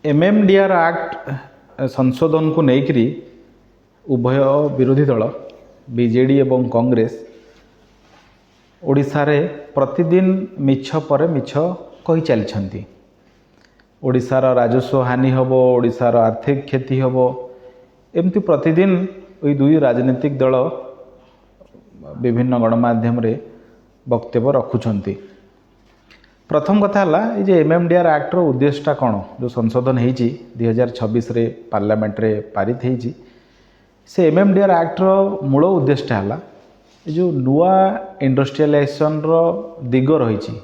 MMDR act संशोधन को लेकर उभय विरोधी दल बीजेडी एवं कांग्रेस ओडिशा रे प्रतिदिन मिछ पर मिछ कही चलती। ओडिशार राजस्व हानि हम, ओडिशार आर्थिक क्षति हम, एमती प्रतिदिन ये दुई राजनीतिक दल विभिन्न गणमाध्यम रे वक्तव्य रखुंट। प्रथम कथा है ये एमएमडीआर एक्टर उद्देश्यटा कौन, जो संशोधन हो 2026 रे पार्लियामेंट रे पारित हो से एमएमडीआर एक्टर मूल उद्देश्यटा है जो नुआ इंडस्ट्रियलाइजेशन रो दिग रही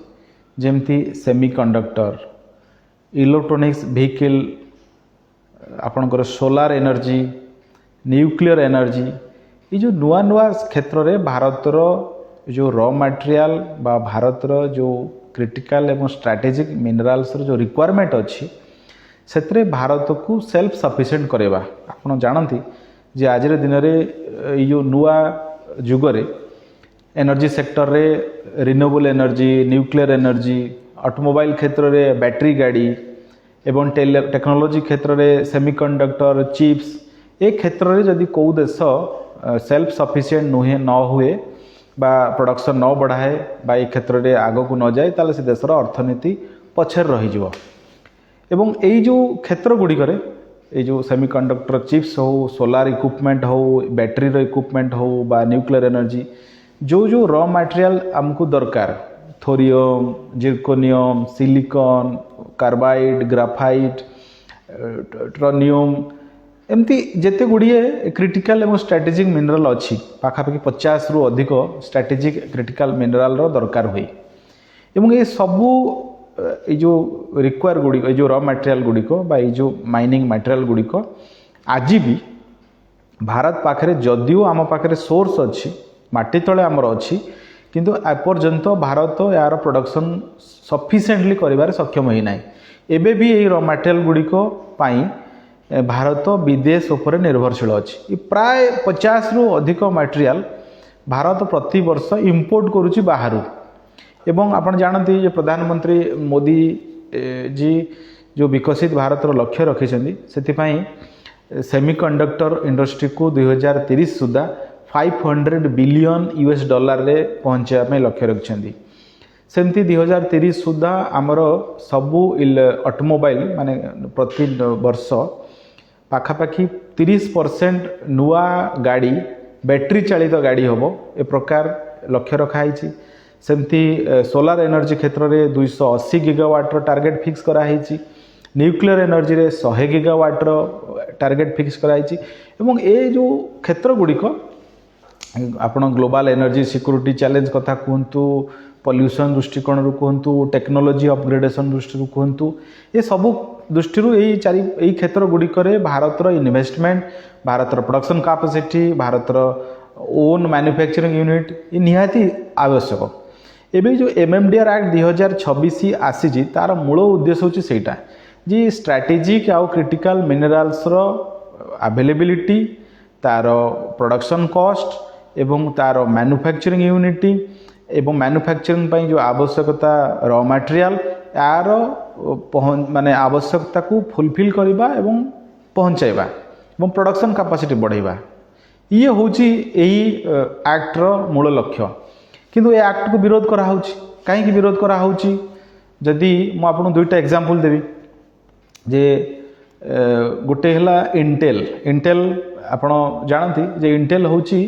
जमती सेमीकंडक्टर, इलेक्ट्रोनिक्स व्हीकल, आपणकर सोलार एनर्जी, न्यूक्लियर एनर्जी, ये जो नुआ नुआ क्षेत्र में भारतर जो रॉ मटेरियल बा भारतर जो क्रिटिकल एवं स्ट्रैटेजिक मिनरल्स जो रिक्वायरमेंट अच्छी से भारत को सेल्फ सफिशिएंट करवा। आप जानती जे आज दिन में यो नुआ जुगरे एनर्जी सेक्टर रे renewable energy, nuclear energy, automobile क्षेत्र में बैटरी गाड़ी एवं टेक्नोलोजी क्षेत्र में सेमीकंडक्टर चिप्स, ए क्षेत्र में जदि कौ देश सेल्फ सफिशिएंट नुहे न हुए बा प्रोडक्शन न बढ़ाए बा ये क्षेत्र में आग को न जाए ताले से देशर अर्थनीति पछर रही जीवो। एवं यही जो क्षेत्र गुड़िक ये जो सेमीकंडक्टर चिप्स हो, सोलार इक्विपमेंट हो, बैटरी रो इक्विपमेंट हो बा न्यूक्लियर एनर्जी, जो जो रॉ मटेरियल आमको दरकार, thorium, zirconium, silicon, carbide, graphite, ट्रोनियम, एमती जेते गुड़िए क्रिटिकल एवं स्ट्रैटेजिक मिनरल अच्छी पाखापाखि 50 रु अधिक स्ट्रैटेजिक क्रिटिकल मिनरल दरकार हुए। एवं ये सबू ये जो रिक्वायर गुड़िक, जो रॉ मटेरियल गुड़िक बा ये जो माइनिंग मटेरियल गुड़िक आज भी भारत पाखे जदिও आम पाखे सोर्स अच्छी माटी तले आमर अच्छी किंतु एपर्यंत भारत यार प्रोडक्शन सफिशिएंटली करिवार सक्षम होई नाही। एबे भी ये रॉ मटेरियल गुड़िक पाई भारत विदेश उपर निर्भरशील अच्छी। प्राय 50 रु अधिक मटेरियल भारत प्रति वर्ष इंपोर्ट करुच्ची बाहर। एवं आपण जानते ये प्रधानमंत्री मोदी जी जो विकसित भारत लक्ष्य रखिछन्ती से सेमीकंडक्टर इंडस्ट्री को 2030 सुधा 500 बिलियन यूएस डॉलर रे पहुँचापी लक्ष्य रखिछन्ती। सेमती 2030 सुधा आमर सबू ऑटोमोबाइल माने प्रति वर्ष पाखापाखि 30% नुआ गाड़ी बैटरी चालित गाड़ी हम ए प्रकार लक्ष्य रखाई। सेमती सोलार एनर्जी क्षेत्र में 280 गीगावाट टार्गेट फिक्स कराई, न्यूक्लियर एनर्जी रे 100 गीगावाट टार्गेट फिक्स कराई। एवं ए जो क्षेत्र गुड़िक आपण ग्लोबल एनर्जी सिक्योरिटी चैलेंज कथा कहतु, पॉल्यूशन दृष्टिकोण कहतु, टेक्नोलोजी अपग्रेडेशन दृष्टि कहतु, ये सबू दृष्टि यही क्षेत्र गुड़िक भारतर इन्वेस्टमेंट, भारतर प्रोडक्शन कैपेसिटी, भारतर ओन मैन्युफैक्चरिंग यूनिट ये निहाती आवश्यक। एबे जो एमएमडीआर एक्ट 2026 आसी तार मूल उद्देश्य होची सेटा जी स्ट्रैटेजिक आउ क्रिटिकल मिनरल्स रो अवेलेबिलिटी, तार प्रोडक्शन कॉस्ट एवं तार मैन्युफैक्चरिंग यूनिटी एवं मैन्युफैक्चरिंग पई जो आवश्यकता रॉ मटेरियल यार माने आवश्यकता को फुलफिल करवा एवं पहुँचाइबा एवं प्रोडक्शन कैपेसिटी बढ़ाइबा, ये होची यही एक्टर मूल लक्ष्य। किंतु ये एक्ट को विरोध करा होची। कहीं विरोध करा होची जदि मु आपन दुईटा एग्जांपल देबी जे गोटे हला इंटेल आपण जानती जे इंटेल होची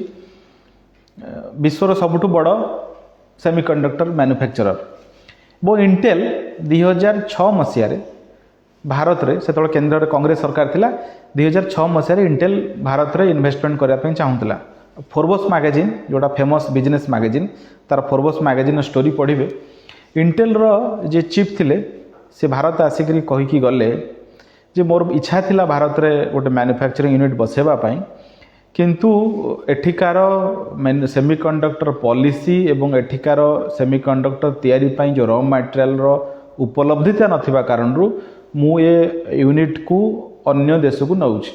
विश्वर सबुठु बड़ सेमीकंडक्टर मैन्युफैक्चरर। वो इंटेल 2006 मसीह भारत रे से केंद्र कांग्रेस सरकार थिला 2006 मसीह इंटेल भारत रे इन्वेस्टमेंट करने चाहूला। फोर्ब्स मैगजीन जोड़ा फेमस बिजनेस मैगजीन तार फोर्ब्स मैगजीन स्टोरी पढ़े इंटेल रो जे चीफ थिले से भारत आसिक कहीकि गले जे मोर इच्छा थिला भारत रे गोटे मैन्युफैक्चरिंग यूनिट बसेबा पाई किंतु एठिकार सेमीकंडक्टर पॉलिसी एवं एठिकार सेमीकंडक्टर तैयारी पाई जो रॉ मटेरियल रो उपलब्धता नथिबा कारणरू मु ये यूनिट को अन्य देश को नौछि।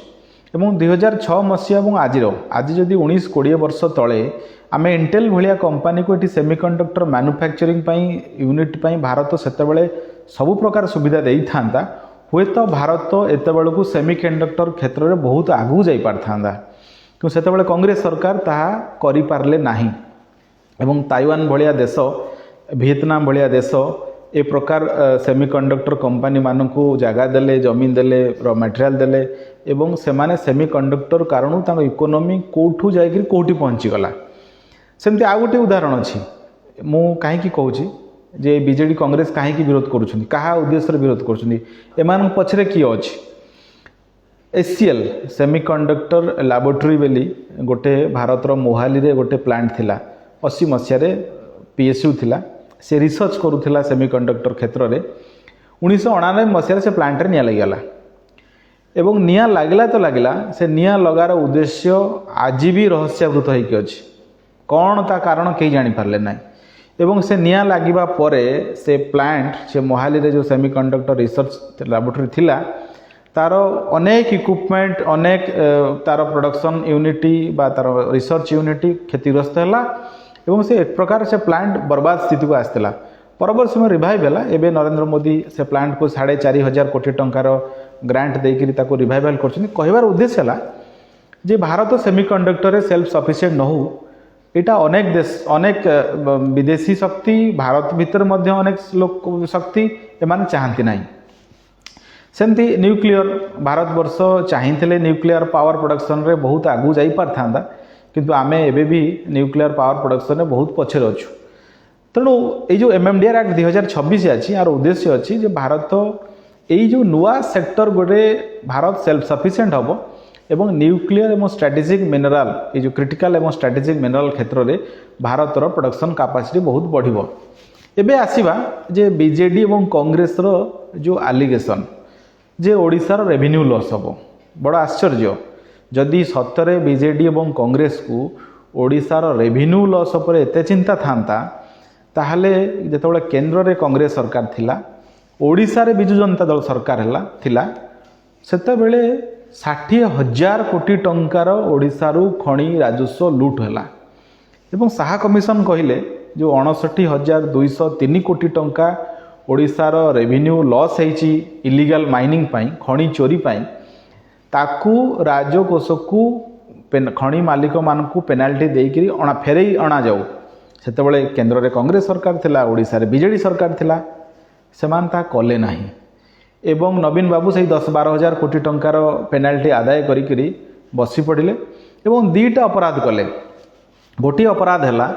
एवं 2006 मसीहा और आज जदि 19-20 वर्ष तले आम इंटेल भाया कंपनी को ये सेमीकंडक्टर मैन्युफैक्चरिंग यूनिट पाई भारत सेतेबेले सबु प्रकार सुविधा दे था हुए तो भारत एत बेलू सेमिकंडक्टर क्षेत्र में बहुत आगू जा पारथा कि से कांग्रेस सरकार ताहा करि पारले नाही एवं ताइवान भलिया देश वियतनाम भलिया देश ए प्रकार सेमिकंडक्टर कंपनी मानकू जगह देले जमीन देले रॉ मटेरियल देले एवं से माने सेमिकंडक्टर कारण तांको इकोनॉमी कोठू जाइकरी कोठी पहुँची गला। सेमती आ गोटे उदाहरण अच्छी मु कहीं कहूँ जे बीजेडी कांग्रेस कहीं विरोध करुछन्ति कहा उद्देश्य विरोध करुछन्ति एमान पछरे किए अछि एसीएल सेमिकंडक्टर लैबोरेटरी बेली गोटे भारत मोहाली रे गोटे प्लांट थिला 80 मसीह पीएसयू थिला से रिसर्च करुथिला सेमिकंडक्टर क्षेत्र में 1999 मसीह से प्लांट रे निया लगिगला एवं निया लागला तो लागला से निया लगार उद्देश्य आज भी रहस्यावृत होइके अछि कौन ता कारण कहीं जानी पारले ना एवं से निया लागिबा परे से प्लांट से मोहाली रे जो सेमिकंडक्टर रिसर्च लैबोरेटरी थिला तार अनेक इक्विपमेंट अनेक तार प्रोडक्शन यूनिटी बा तार रिसर्च यूनिटी क्षतिग्रस्त है एवं से एक प्रकार से प्लांट बर्बाद स्थिति को आसला परवर्त समय रिवाइव है एवं नरेंद्र मोदी से प्लांट को 4,500 कोटी टंकार ग्रांट देकर रिवाइवल कर उद्देश्य है जे भारत सेमिकंडक्टर सेल्फ सफिशिएंट न हो यहाँ अनेक देश अनेक विदेशी शक्ति भारत भीतर मध्य अनेक लोक शक्ति एमाने चाहती ना सेमती न्यूक्लियर भारत वर्ष चाहिए न्यूक्लियर पावर प्रोडक्शन रे बहुत आगू जा पारथा किंतु आमे एबे भी न्यूक्लियर पावर प्रोडक्शन में बहुत पछरे अच्छु तेणु ये जो एमएमडीआर एक्ट 2026 अच्छी यार उद्देश्य अच्छी जे भारत यही जो नुआ सेक्टर गोटे भारत सेल्फ सफिशिएंट हम एवं न्यूक्लियर एवं स्ट्रेटेजिक मिनराल ये जो क्रिटिकल एवं स्ट्रेटेजिक मिनराल क्षेत्र में भारतर प्रोडक्शन कैपेसिटी बहुत बढ़िबो। एबे आसीबा जे बीजेडी एवं कांग्रेस रो जो एलिगेशन जे ओडिशार रेवेन्यू लॉस हम बड़ा आश्चर्य जदि सतरे बीजेडी एवं कांग्रेस को ओडिशार रेवेन्यू लॉस पर एते चिंता था ताहले जेतबेले केंद्र रे कांग्रेस सरकार थिला ओडिशा रे बिजु जनता दल सरकार हला थिला सेतेबेले 60,000 कोटी टंकार ओडिशारू खणी राजस्व लूट हला एवं साहा कमिशन कहिले जो 59,203 कोटी टंका ओडिशार रेवेन्यू लॉस होइछि इलीगल माइनिंग पाई खणी चोरी पाई ताकू राजकोष को खणी मालिक मानकू पेनाल्टी देकरी फेरई अणा जाऊ सेतेबेले केंद्र रे कांग्रेस सरकार थिला ओडिशा रे बीजेडी सरकार थिला सेमान ता कले नाही एवं नवीन बाबू से 10-12 हजार कोटी टंकार पेनाल्टी आदाय करी बसी पड़िले एवं दुईटा अपराध कले गोटे अपराध है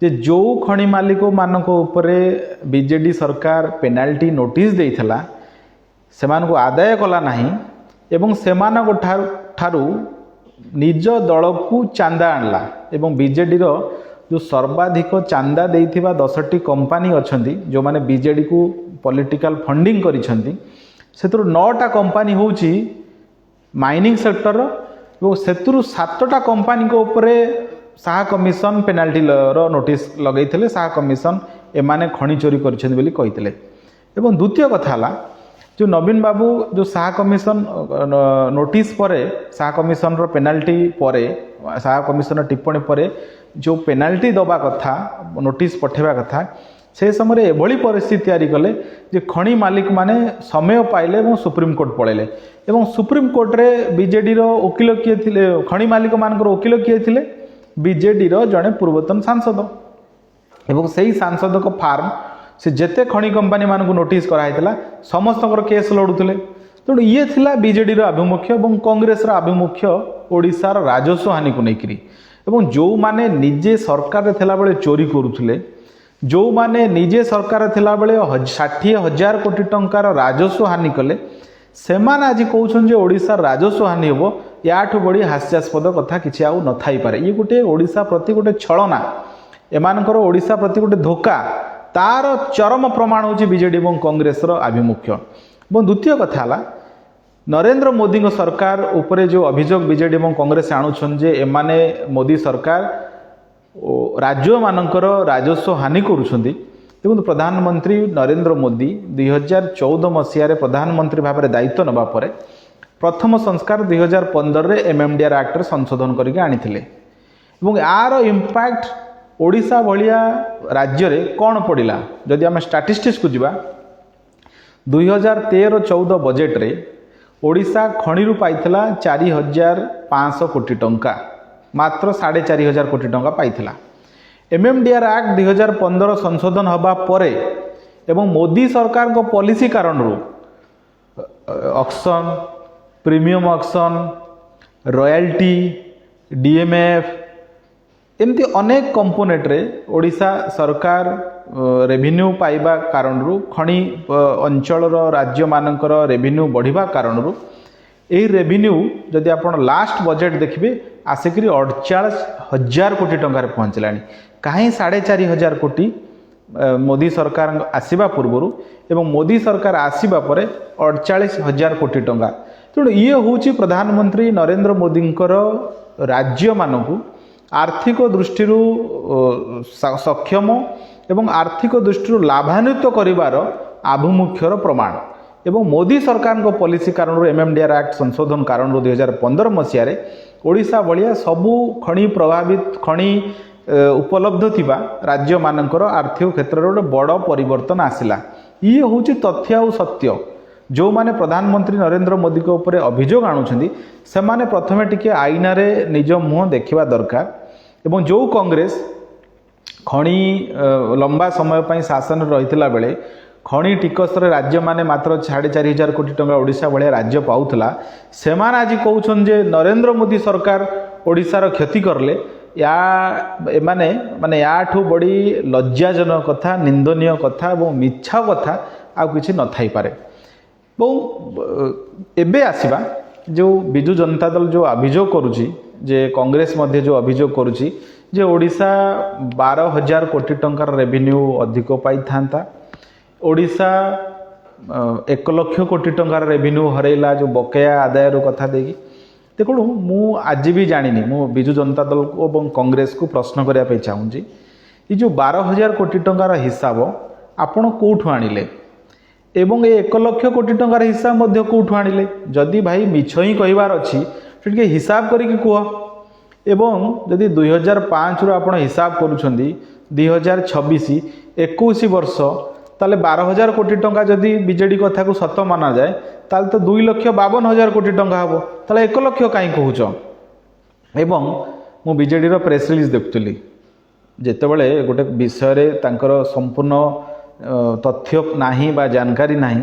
जे जो खणी मालिक मानक उपरे बीजेडी सरकार पेनाल्टी नोटिस देइथला सेमान को आदाय कला नाही एवं सेमान ठारू निज दल को चांदा आणला एवं बीजेडी रो जो सर्वाधिक चांदा देइथिबा 10टी कंपनी अछंती जो माने बीजेडी को पॉलिटिकल फंडिंग करिसंती सेतुर 9टा कंपनी होउची माइनिंग सेक्टर और सेतुर 7टा कंपनी को ऊपरे साहा कमिशन पेनाल्टी रो नोटिस लगैथिले साहा कमिशन एमाने खणी चोरी करिसंती बोली कहिथिले एवं द्वितीय कथा हला जो नवीन बाबू जो साहा कमिशन नोटिस परे साहा कमिशन रो पेनाल्टी परे साहा कमिशन टिप्पणी परे जो पेनाल्टी दबा कथा नोटिस पठेबा कथा से समय एभली परिस्थिति तैयारी कले जे खणी मालिक माने समय पाइले और सुप्रीम कोर्ट पळेले एवं सुप्रीम कोर्ट रे बीजेडी रो वकील किए थिले खणी मालिक मानकर वकील किए थिले बीजेडी रो जड़े पूर्वतन सांसद एवं सही सांसद को फार्म से जेते खणी कंपनी मानक नोटिस कराइला समस्त केस लड़ुले तेणु ये थिला बीजेडी रो आभिमुख्य और कांग्रेस रो आभिमुख्य ओडिशार राजस्व हानि को लेकरी एवं जो माने निजे सरकार थिला बेले चोरी करुले जो माने निजे सरकार थिला बेले 60,000 कोटी टंकार राजस्व हानि कले से आज कहउछन जे ओडिशार राजस्व हानि होबो याठू बड़ी हास्यास्पद कथा किछि आउ न थाई पारे ये गोटे ओडिशा प्रति गोटे छलना एमानकर ओडिशा प्रति गोटे धोखा तार चरम प्रमाण होची बीजेडी और कांग्रेस रो आभिमुख्य और द्वितीय कथा हला नरेंद्र मोदी सरकार उपरे जो अभियोग बीजेडी और कांग्रेस आणुछन जे एमाने मोदी सरकार राज्य मानकर राजस्व हानि करुछंती देखो प्रधानमंत्री नरेंद्र मोदी 2014 मसीह प्रधानमंत्री भाव में दायित्व नवा परे प्रथम संस्कार 2015 रे एमएमडीआर एक्ट संशोधन करके आनिथिले एवं यार इम्पैक्ट ओडिशा भलिया राज्य रे कौन पड़िला जदि आम स्टैटिस्टिक्स को जीवा 2013-14 बजेट रे ओडिशा खणिरू पाइथिला 4500 कोटी टंका, मात्र 4500 कोटी टंका पाइथिला। एमएमडीआर एक्ट 2015 संशोधन हबा परे एवं मोदी सरकार को पॉलिसी कारण auction, premium auction, royalty, DMF एमती अनेक कंपोनेंट रे ओडिशा सरकार रेवेन्यू पाइबा कारण खनि अंचल राज्य मानकर रेवेन्यू बढ़िबा कारण यही रेवेन्यू जदि आपण लास्ट बजेट देखिए आसिक 48,000 कोटी टंकार पहुँचलानी। कहीं 4,500 कोटी मोदी सरकार आसीबा पूर्व एवं मोदी सरकार आसीबा परे 48,000 कोटी टंका। तेणु ये हूँ प्रधानमंत्री नरेंद्र मोदी राज्य मानकू आर्थिक दृष्टि सक्षम एवं आर्थिक दृष्टि लाभान्वित करिवार आभिमुख्यर प्रमाण एवं मोदी सरकार को पॉलिसी कारण एमएमडीआर एक्ट संशोधन कारण 2015 मसीह ओडिशा भलिया सबु खनि प्रभावित खनि उपलब्ध थिबा राज्य मानकर आर्थिक क्षेत्र में गोटे बड़ परिवर्तन आसिला। ये हूँ तथ्य और सत्य। जो माने प्रधानमंत्री नरेंद्र मोदी के ऊपर अभियोग आणुछंती से माने प्रथमे टिके आईनारे निज मुह देखिबा दरकार एवं जो कांग्रेस खनि लंबा समय पर शासन रही बेले खनि टिकस राज्य माने मात्र 4,500 कोटी टंका ओडिशा भलिया राज्य पाउथला से माने आज कहउछन जे नरेंद्र मोदी सरकार ओडिशार क्षति करले या माने माने याठू बड़ी लज्जाजनक कथा, निंदनीय कथा और मिछा कथा आ किछि न थाई पारे। एबे आसीबा जो बिजु जनता दल जो अभियोग करुची जे कांग्रेस मध्य जो अभियोग करुची जे ओडिशा 12,000 कोटी टंकार रेवेन्यू अधिक पाई थांता, ओडिशा 1 लाख कोटी टंकार रेवेन्यू हरैला जो बकेया आदाय कथा देगी। देखो मु आज भी जानी मु बिजु जनता दल को और कांग्रेस को प्रश्न करने चाहूँगी ये जो 12,000 कोटी टंकार हिसाब आपण कौठु आनिले एवं ये 1 लाख कोटी टंकार हिसाब मध्य कौठु आनिले। जदि भाई मिछ ही कहबार अच्छी टे हिसाब करिक कह एवं जदि 2005 रु आपण हिसाब करुछंदी 2026 21 वर्ष ताले 12,000 कोटी टंका जदि बीजेडी कथा को सत माना जाए ताले तो 2,52,000 कोटी टंका हम ताले 1 लाख कहीं कहूच। एवं मु बीजेडी रो प्रेस रिलीज देखुली जेतेबेले गोटे विषय तांकर संपूर्ण तथ्य नाही बा जानकारी नाही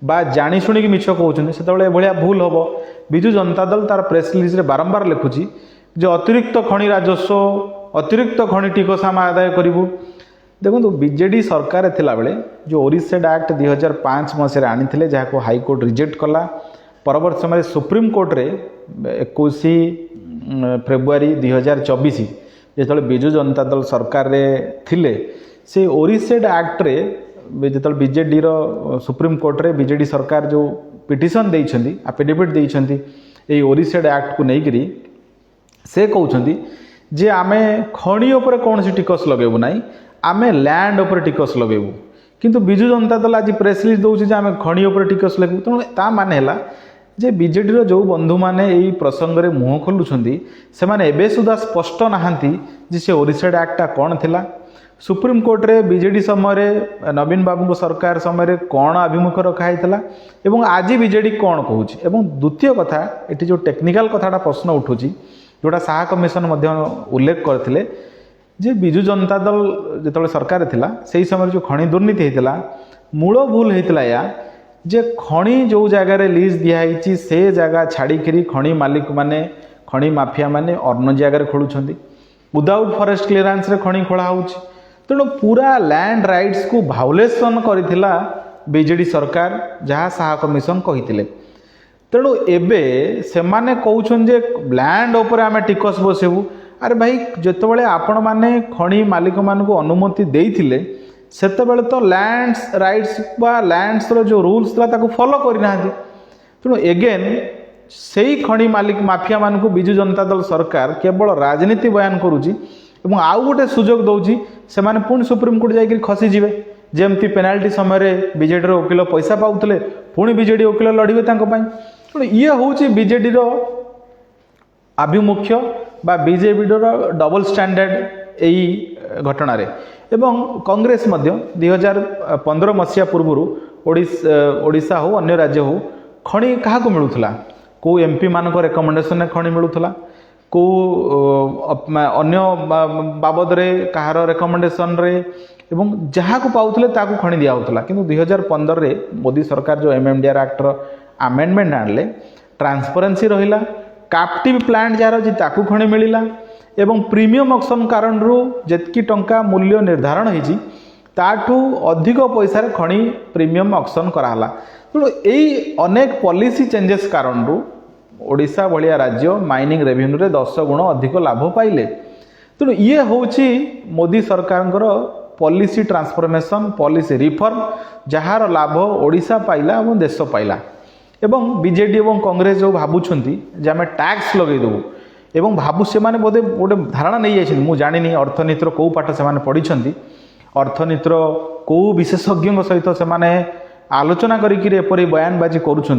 बा जानी शुणी मिछ कहउछन सेतेबेले एभलिया भूल हबो। बिजु जनता दल तार प्रेस रिलीज रे बारंबार लिखुची जे अतिरिक्त खनि राजस्व अतिरिक्त खनि टिकस आम आदाय करूँ। देखो बीजेडी सरकार थिला बेले जो ओरिसेड एक्ट 2005 मसीह आनी जहाँ हाईकोर्ट रिजेक्ट कला परवर्त समय सुप्रीम कोर्ट रे 21 फेब्रुआरी 2024 जो बिजु जनता दल सरकार रे थिले से ओरिसेड एक्ट रे जो बीजेडी रो सुप्रीम कोर्ट रे बीजेडी सरकार जो पिटिशन देइछंती एफिडेविट देइछंती ए ओरिसेड एक्ट को लेकरी से कहउछंती जे आमे खणी ऊपर कौन सी टिकस लगेबू नाही आमे लैंड ऊपर टिकस लगेबू। किंतु बिजु जनता दल आज प्रेस रिलीज दउछि जे आमे खणी ऊपर टिकस लगेबू। तेणु ता माने हला जे बीजेडी रो जो बंधु माने एई प्रसंग रे मुह खोलुछंती से माने एबे सुधा स्पष्ट नाहंती जे से ओरिसेड एक्टा कोन थिला। सुप्रीम कोर्ट रे बीजेडी समय रे नवीन बाबू सरकार समय रे कौन अभिमुख रखा हैतला एवं आज बीजेडी कौन कहूछि। एवं द्वितीय कथा एटी जो टेक्निकल कथाटा प्रश्न उठुछि जोटा शाह कमिशन मध्य उल्लेख करथिले जे बिजु जनता दल जो सरकार थिला सेही समय जो खनि दुर्नीति होता मूल भूल होता या जे खनि जो जगार लीज दिखाई से जगह छाड़ी खनि मालिक माने खनि माफिया माने अन्य जगार खोलुछंती विदाउट फॉरेस्ट क्लीयरेंस रे खनि खोला होउछि। तेणु पूरा लैंड राइट्स को भाउलेसन करथिला बीजेडी सरकार जहाँ शाह कमिशन कहिथिले। तेणु एबे से माने कहउछन जे लैंड ऊपर आमे टिकस बसेबू। अरे भाई जितेबाला आपण मैंने खनि मालिक मान को अनुमति देइथिले सेतेबेले तो लैंड्स राइट्स बा लैंड्स रो जो रूल्स था ताको फॉलो करना। तेणु एगेन से ही खनि मालिक माफिया मान को बिजु जनता दल सरकार केवल राजनीति बयान करुच्ची एवं आउ गोटे सुजोग दौची से माने पुणी सुप्रीम कोर्ट जाकर खसीजे जमती पेनाल्टी समय बीजेडी वकिल पैसा पाउले पुणी बीजेडी वकिल लड़े। तेणु ये हूँ बीजेडी आभिमुख्य बा बीजेपी डबल स्टैंडर्ड यही घटना रे। एवं कांग्रेस मध्य 2015 मसीहा पूर्व ओडिशा हो अन्य राज्य हो खଣି क्या मिलूला कौ एमपी मान रेकमेंडेशन खଣି मिलूला कौ अन्य बाबद कहार रेकमेंडेशन रे एवं जहाँ को पाउले ताकू खଣି दिया होता किंतु 2015 रे मोदी सरकार जो एमएमडीआर एक्टर आमेंडमेंट आणले ट्रांसपेरेंसी रहिला कैप्टिव प्लांट जार अच्छी ताकू खଣି मिलला एवं प्रीमियम ऑक्शन कारण जेतकी टंका मूल्य निर्धारण होती ताठू अधिक पैसा खଣି प्रीमियम ऑक्शन कराला तेणु यही अनेक पॉलिसी चेंजेस कारण ओडिशा भाया राज्य माइनिंग रेवेन्यू रे 10 गुण अधिक लाभ पाइले तेणु ये होची मोदी सरकार policy transformation policy reform jar लाभ ओडिशा पाइला और देश पाइला एवं बीजेडी और कांग्रेस जो भावुंट आम टैक्स लगेदेवु एवं भावु से बोधे गोटे धारणा नहीं जाइए मुझे जानी अर्थनीतिर कौ पाठ से पढ़ी अर्थनीतिर कौ विशेषज्ञ सहित से आलोचना करी बयानबाजी करुँच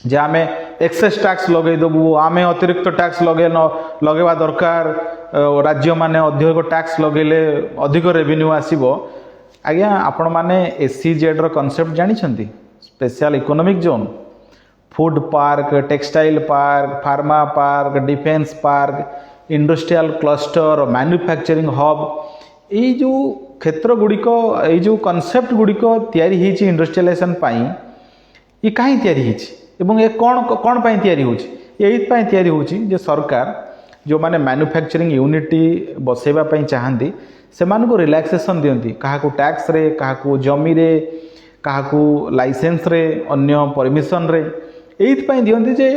जे आम एक्सेस टैक्स लगेदेवु आम अतिरिक्त टैक्स लगेवा दरकार राज्य माने अधिक टैक्स लगेले अधिक रेवेन्यू आसीबो आज्ञा आपण माने एससीजेड रो कांसेप्ट जानी छंती special economic zone food park textile park pharma park defence park industrial cluster manufacturing hub ये जो क्षेत्र गुड़िक ये जो कॉन्सेप्ट गुड़िक तैयारी होती इंडस्ट्रियलाइजेशन पाई ये कहीं तैयारी होती एवं ये कौन पाई तैयारी होची यही तैयारी होची जे सरकार जो माने मैन्युफैक्चरिंग यूनिट बसैबा पई चाहंती से मानको रिलैक्सेशन दियंती काहाकू टैक्स रे काहाकू जमी रे काहाकू लाइसेंस रे अन्य परमिशन रे एइथ दियंती जे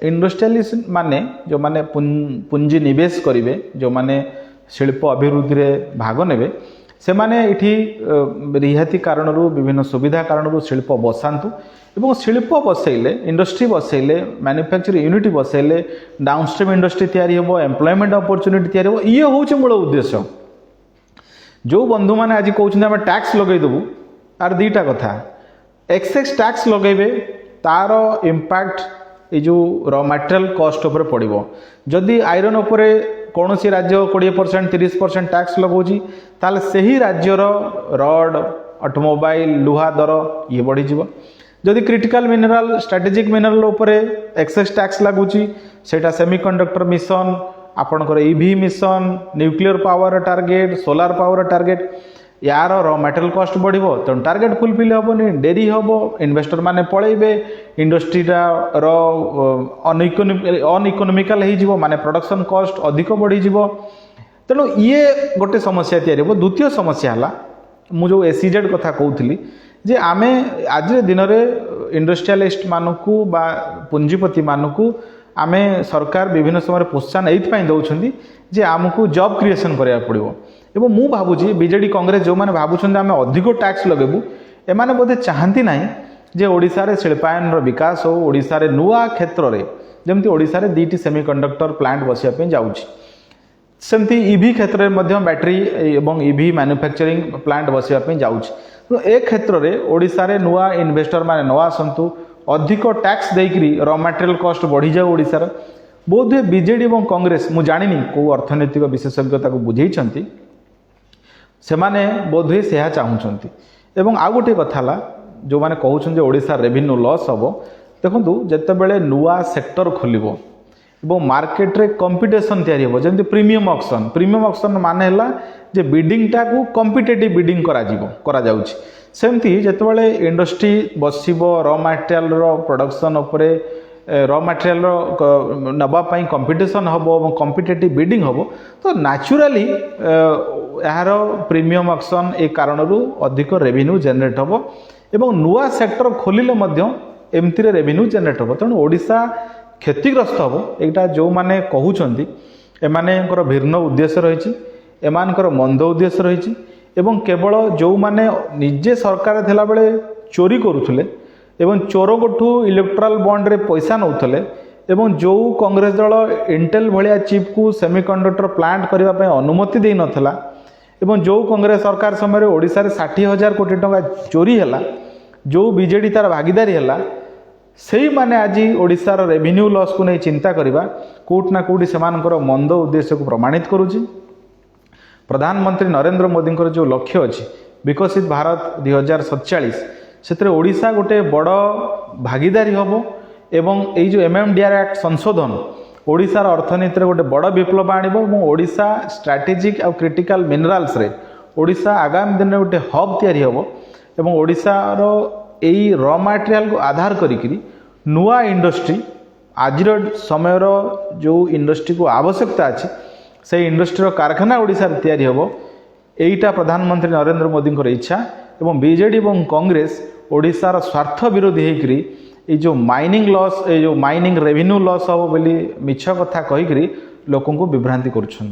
इंडस्ट्रियलिस्ट माने जो माने पुंजी निवेश करिवे जो माने शिल्प अभिवृद्धि रे भाग नेबे से माने इठी रिहाती कारण विभिन्न सुविधा कारण शिल्प बसातु एवं शिल्प बसैले इंडस्ट्री बसैले मैन्युफैक्चरिंग यूनिट बसैले डाउनस्ट्रीम इंडस्ट्री तैयारी हो एम्प्लॉयमेंट अपॉर्चुनिटी तैयारी हो ये हूँ मूल उद्देश्य जो बंधु मैंने आज कहते आम टैक्स लगेदेवु आर दीटा कथा एक्सेस टैक्स लगेबे तार इम्पैक्ट ये जो र मटेरियल कॉस्ट उपर पड़ो जदि आयरन उपर कौन सी राज्य 20% 30% टैक्स लगाऊँगी ताल से ही राज्यर रड ऑटोमोबाइल लुहा दर ये बढ़ीज जदि क्रिटिकल मिनरल स्ट्रेटेजिक मिनरल उपर एक्सेस टैक्स लगुच सेटा सेमीकंडक्टर मिशन आपणकर EV mission nuclear power target solar power target यार र मटेरियल कॉस्ट बढ़ो तेणु टार्गेट फुलफिल हेनी डेरी हम इन्वेस्टर माने पलैबे इंडस्ट्रीटा अनइकोनोमिकल हो माने प्रोडक्शन कॉस्ट अधिक बढ़ीज तेणु ये गोटे समस्या तैयारी हो द्वितीय समस्या है मुझे एसीजेड कथा कहूली जे आमे आज दिन में इंडस्ट्रियलिस्ट मानकू बा पुंजीपति मानकू आमे सरकार विभिन्न समय प्रोत्साहन ये दौरान जे आमको जॉब क्रिएशन कराया पड़ो एवं मु भावुची बीजेडी कांग्रेस जो मैंने भावुं आम अधिक टैक्स लगेबू एमाने बोधे चाहती ना जे ओडिशा रे शिल्पायन विकास हो ओडिशा रे नुआ क्षेत्र में जमती ओडिशा रे 2टी सेमीकंडक्टर प्लांट बसिया जाऊँगी सेमती ईवी क्षेत्र में बैटरी एवं ईवी मैन्युफैक्चरिंग प्लांट बसिया जाऊँगी तो ए क्षेत्र में ओडिशा रे नुआ इन्वेस्टर माने न आसतु अधिक टैक्स देकरी र मटेरियल कॉस्ट बढ़ी जाऊ ओडिशार बोधे बीजेडी और कांग्रेस मु जानिनी को अर्थनैतिक विशेषज्ञता को बुझेइछंती से माने बोधे से चाहूँगी एवं आउ गोटे कथा जो मैंने कहते ओडिशा रेवेन्यू लॉस हम देखो जितेबले नुआ सेक्टर खोल मार्केट रे कंपटीशन तैयारी हो जमी प्रीमियम ऑक्शन माने जे बिडिंगटा को कॉम्पिटिटिव बिडिंग करा जाउछि सेमती जितेबाला इंडस्ट्री बसब र मटेरियल प्रोडक्शन उपरे र मटेरियल नवापाई कंपटीशन हम और कॉम्पिटिटिव बिडिंग हम तो नेचुराली यार प्रीमियम ऑक्शन ए कारण अधिक रेवेन्यू जनरेट हम एवं नुआ सेक्टर खोलिले एमती रेवेन्यू जनरेट हम तेणु ओडिशा क्षतिग्रस्त हम यहाँ जो मैंने कहते एमानकर भिन्न उद्देश्य रही एमानकर मंद उद्देश्य रही एवं केवल जो मैंने निजे सरकार थिला बेले चोरी करुले एवं चोर गोठू इलेक्ट्राल बॉन्ड रे पैसा नौले एवं जो कांग्रेस दल इंटेल भाया चिप को सेमीकंडक्टर प्लांट करने अनुमति दे नथिला एवं जो कांग्रेस सरकार समय ओडिशा रे 60,000 कोटी टंका चोरी है जो बीजेडी तार भागीदारी है से माने आज ओडिशार रेवेन्यू लॉस को नहीं चिंता करवा कोट ना कोटी से मंद उद्देश्य को प्रमाणित करुच्ची प्रधानमंत्री नरेंद्र मोदी जो लक्ष्य अच्छी विकसित भारत 2047 ସେଥିରେ ଓଡ଼ିଶା ଗୋଟେ ବଡ଼ ଭାଗିଦାରୀ ହେବ ଏବଂ ଏଇ ଯେଉଁ MMDR ଆକ୍ଟ ସଂଶୋଧନ ଓଡ଼ିଶାର ଅର୍ଥନୀତିରେ ଗୋଟେ ବଡ଼ ବିପ୍ଳବ ଆଣିବ ଏବଂ ଓଡ଼ିଶା ଷ୍ଟ୍ରାଟେଜିକ୍ ଆଉ କ୍ରିଟିକାଲ ମିନେରାଲ୍ସରେ ଓଡ଼ିଶା ଆଗାମୀ ଦିନରେ ଗୋଟେ ହବ୍ ତିଆରି ହେବ ଏବଂ ଓଡ଼ିଶାର ଏଇ ର ମାଟେରିଆଲକୁ ଆଧାର କରିକିରି ନୂଆ ଇଣ୍ଡଷ୍ଟ୍ରି ଆଜିର ସମୟର ଯେଉଁ ଇଣ୍ଡଷ୍ଟ୍ରିକୁ ଆବଶ୍ୟକତା ଅଛି ସେଇ ଇଣ୍ଡଷ୍ଟ୍ରିର କାରଖାନା ଓଡ଼ିଶାରେ ତିଆରି ହେବ। এইটা প্রধানমন্ত্রী নরেন্দ্র মোদীଙ୍କର ইচ্ছা এবং বিজেডি এবং কংগ্রেস ওড়িশার স্বার্থ বিরোধী হয়েকি এই যে মাইনিং লস এই যে মাইনিং রেভিन्यू লস হব বলে মিছ কথা কহিকি লোকଙ୍କୁ বিভ্রান্তি করছেন।